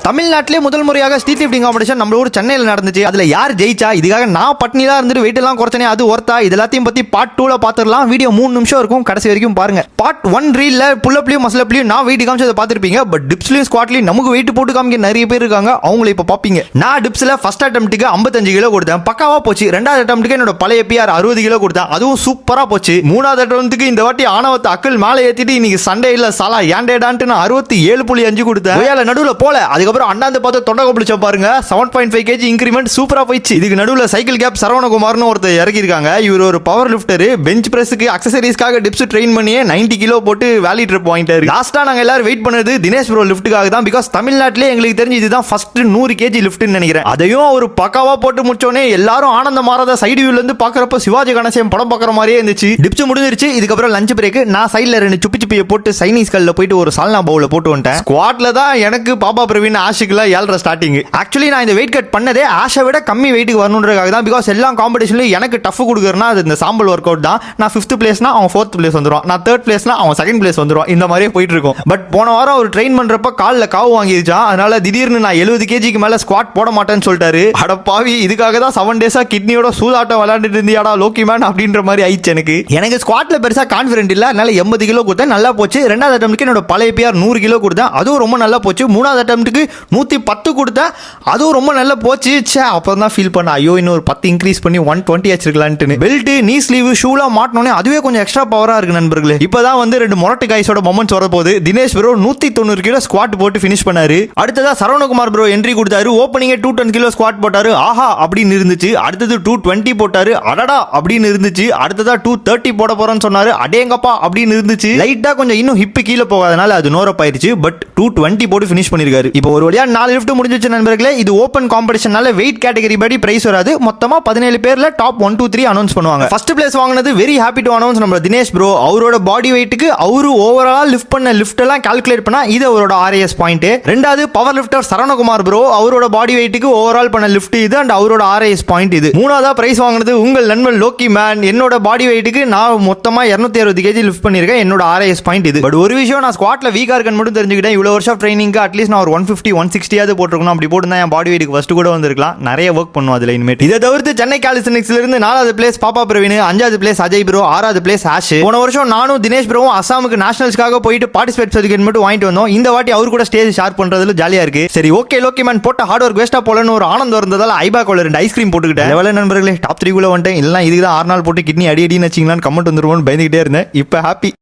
தமிழ்நாட்டிலே முதல் முறையாக ஸ்ட்ரீட் லிஃப்டிங் காம்படிஷன் நம்ம ஊர் சென்னையில் நடந்துச்சு. அதுல யார் ஜெயிச்சா, இதுக்காக நான் பட்னியா இருந்துட்டு வெயிட் எல்லாம் குறைச்சனே அது ஒர்த்தா, இது எல்லாத்தையும் பத்தி பார்ட் 2ல பாத்துறலாம். வீடியோ 3 நிமிஷம் இருக்கும், கடைசி வரைக்கும் பாருங்க. பார்ட் 1 ரீல்ல புல்லப்லயும் மஸ்லப்லயும் நான் வெயிட் காமிச்சதை பாத்திருப்பீங்க. பட் டிப்ஸ்லயும் ஸ்குவாட்லயும் நமக்கு வெயிட் போட்டு காமிக்க நிறைய பேர் இருக்காங்க, அவங்களை இப்ப பாப்பீங்க. நான் டிப்ஸ்ல ஃபர்ஸ்ட் அட்டெம்ப்ட்க்கு 55 கிலோ கொடுத்தேன், பக்காவா போச்சு. ரெண்டாவது அட்டெம்ப்ட்க்கு என்னோட பழைய பிஆர் 60 கிலோ கொடுத்தேன், அதுவும் சூப்பரா போச்சு. மூணாவது அட்டெம்ப்ட்க்கு இந்த வாட்டி ஆணவத்தை அக்கல் மேலே ஏத்திட்டு இன்னைக்கு சண்டே இல்ல சாலா ஏண்டேடான்ட்டு நான் 67.5 கொடுத்தேன். நடுவுல போல அதுக்கப்புறம் அண்ணாந்து பார்த்து தொண்டை பிடிச்ச பாருங்க 7.5 kg இன்கிரிமெண்ட் சூப்பரா போயிடுச்சு. இதுக்கு நடுவுல சைக்கிள் கேப் சரவணகுமார்னு ஒருத்தர் இறக்கி இருக்காங்க. இவர் ஒரு பவர் லிஃப்டர், பெஞ்ச் பிரஸ்க்கு அக்சசரிஸ்க்காக டிப்ஸ் ட்ரெயின் பண்ணியே 90 கிலோ போட்டு வேலி ட்ரிப் வாங்கிட்டாரு. லாஸ்டா நாங்க எல்லாரும் வெயிட் பண்ணது தினேஷ் ப்ரோ லிஃப்ட்டுக்காக தான். பிகாஸ் தமிழ்நாட்டிலே எங்களுக்கு தெரிஞ்சு இதுதான் ஃபர்ஸ்ட் 100 kg லிஃப்ட்னு நினைக்கிறேன். அதையும் ஒரு பக்காவா போட்டு முடிச்சோனே எல்லாரும் ஆனந்த மாறாத சைடு வியூல இருந்து பாக்குறப்ப சிவாஜி கணேசன் படம் பாக்குற மாதிரியே இருந்துச்சு. டிப்ஸ் முடிஞ்சிருச்சு. இதுக்கப்புறம் லஞ்ச் பிரேக். நான் சைடுல 2 சுப்பி சுப்பியை போட்டு சைனீஸ் கல்ல போயிட்டு ஒரு சால்னா பவுல போட்டு வந்துட்டேன். ஸ்குவாட்ல தான் எனக்கு பாபா பிரவீன் ஆஷிக்ல 7 ஸ்டார்டிங். ஆக்சுவலி நான் இந்த வெயிட் கட் பண்ணதே ஆஷை விட கம்மி வெயிட்டுக்கு வரணுன்றதுக்காக தான். பிகாஸ் எல்லா காம்படிஷன்லயும் எனக்கு டஃப் கொடுக்குறனா அது இந்த சாம்பல் ஒர்க் அவுட் தான். நான் 5th பிளேஸ்னா அவன் 4th பிளேஸ் வந்துருவான், நான் 3rd பிளேஸ்னா அவன் 2nd பிளேஸ் வந்துருவான். இந்த மாதிரியே போயிட்டு இருக்கும். பட் போன வாரம் ஒரு ட்ரெயின் பண்றப்ப கால்ல காவு வாங்கிருச்சான். அதனால திடீர்னு நான் 70 kgக்கு மேல ஸ்குவாட் போட மாட்டேன்னு சொல்லிட்டாரு. அட பாவி, இதுக்காக தான் 7 டேஸா கிட்னியோட சூதாட்டம் விளையாண்டுட்டு இருந்தியாடா லோக்கி மேன் அப்படின்ற மாதிரி ஆயிடுச்சு. எனக்கு ஸ்குவாட்ல பெருசா கான்ஃபிடென்ட் இல்ல, அதனால 80 கிலோ கொடுத்தேன், நல்லா போச்சு. ரெண்டாவது அட்டெம்ப்ட்க்கு என்னோட பழைய பிஆர் 100 கிலோ கொடுத்தேன், அதுவும் ரொம்ப நல்லா போச்சு. மூணாவது அட்டெம்ப்ட்க்கு 110 கொடுத்தேன், அதுவும் ரொம்ப நல்லா போச்சு. அப்புறம் தான் ஃபீல் பண்ண, ஐயோ இன்னும் ஒரு 10 இன்க்ரீஸ் பண்ணி 120 வச்சிருக்கலான்ட்டு. பெல்ட், நீ ஸ்லீவ், ஷூலாம் மாட்டனோனே அதுவே கொஞ்சம் எக்ஸ்ட்ரா பவரா இருக்கு நண்பர்களே. இப்பதான் வந்து 2 மொரட்டு கைஸோட மொமெண்ட்ஸ் வர போகுது. தினேஷ் ப்ரோ 190 கிலோ ஸ்குவாட் போட்டு ஃபினிஷ் பண்ணாரு. அடுத்ததா சரவணகுமார் ப்ரோ என்ட்ரி கொடுத்தாரு. ஓப்பனிங் 210 கிலோ ஸ்குவாட் போட்டாரு, ஆஹா அப்படின்னு இருந்துச்சு. அடுத்தது 220 போட்டாரு, அடடா அப்படின்னு இருந்துச்சு. அடுத்ததா 230 போட போறேன்னு சொன்னாரு, அடேங்கப்பா அப்படின்னு இருந்துச்சு. லைட்டா கொஞ்சம் இன்னும் ஹிப் கீழே போகாதனால அது நோரப் ஆயிருச்சு. பட் 220 போட்டு ஃபினிஷ் பண்ணிருக்காரு. இப்போ ஒரு வழியா 4 லிஃப்ட் முடிஞ்சிச்சு நண்பர்களே. இது ஓபன் காம்படிஷனால வெயிட் கேட்டகரி படி பிரைஸ் வராது. மொத்தமா 17 பேர்ல டாப் 1 2 3 அனௌன்ஸ் பண்ணுவாங்க. ஃபர்ஸ்ட் பிளேஸ் வாங்குனது வெரி ஹாப்பி டு அனௌன்ஸ் நம்ம தினேஷ் ப்ரோ. அவரோட பாடி வெயிட்டுக்கு அவரு ஓவராலா லிஃப்ட் பண்ண லிஃப்ட் எல்லாம் கால்குலேட் பண்ணா இது அவரோட RAS பாயிண்ட். ரெண்டாவது பவர் லிஃப்டர் சரவணகுமார் ப்ரோ, அவரோட பாடி வெயிட்டுக்கு ஓவரால் பண்ண லிஃப்ட் இது அண்ட் அவரோட RAS பாயிண்ட் இது. மூணாவதா பிரைஸ் வாங்குனது உங்கள் நண்பன் லோக்கி மேன். என்னோட பாடி வெயிட்டுக்கு நான் மொத்தமா 260 kg லிஃப்ட் பண்ணிருக்கேன், என்னோட RAS பாயிண்ட் இது. பட் ஒரு விஷயம், நான் ஸ்குவாட்ல வீக்கா இருக்கேன்னு மட்டும் தெரிஞ்சுக்கிட்டேன். இவ்வளவு வருஷம் ட்ரைனிங்க்கு அட்லீஸ்ட் நான் ஒரு 150 160 போட்டுருக்கணும். அப்படி போட்டு என் பாடி வெயிட்டுக்கு ஃபர்ஸ்ட் கூட வந்திருக்கலாம். நிறைய ஒர்க் பண்ணுவோம் அதுல இனிமேட். இதை தவிர்த்து சென்னை காலிஸ்டனிக்ஸ்ல இருந்து 4வது பிளேஸ் பாப்பா பிரவீன், 5வது பிளேஸ் அஜய் ப்ரோ, 6வது பிளேஸ் ஆஷ். போன வருஷம் நானும் தினேஷ் ப்ரோவும் அசாமுக்கு நேஷனல்ஸ்க்காக போயிட்டு பார்ட்டிசிபேட் சர்டிஃபிகேட் மட்டும் வாங்கிட்டு வந்தோம். இந்த வாட்டி அவர் கூட ஸ்டேஜ் ஷேர் பண்றதுல ஜாலியா இருக்கு. சரி ஓகே லோக்கி மேன் போட்ட ஹார்ட் ஒர்க் வேஸ்டா போலன்னு ஒரு ஆனந்தம் இருந்ததால ஐபாக்கோல 2 ஐஸ்கிரீம் போட்டுக்கிட்டேன். எவ்வளவு நண்பர்களே டாப் 3 குள்ள வந்துட்டேன். இல்லைனா இதுக்கு தான் 6 நாள் போட்டு கிட்னி அடி அடின்னு வச்சிங்களான்னு கமெண்ட் வந்துருவோம்னு பயந்துகிட்டே இருந்தேன். இப்போ ஹாப்பி.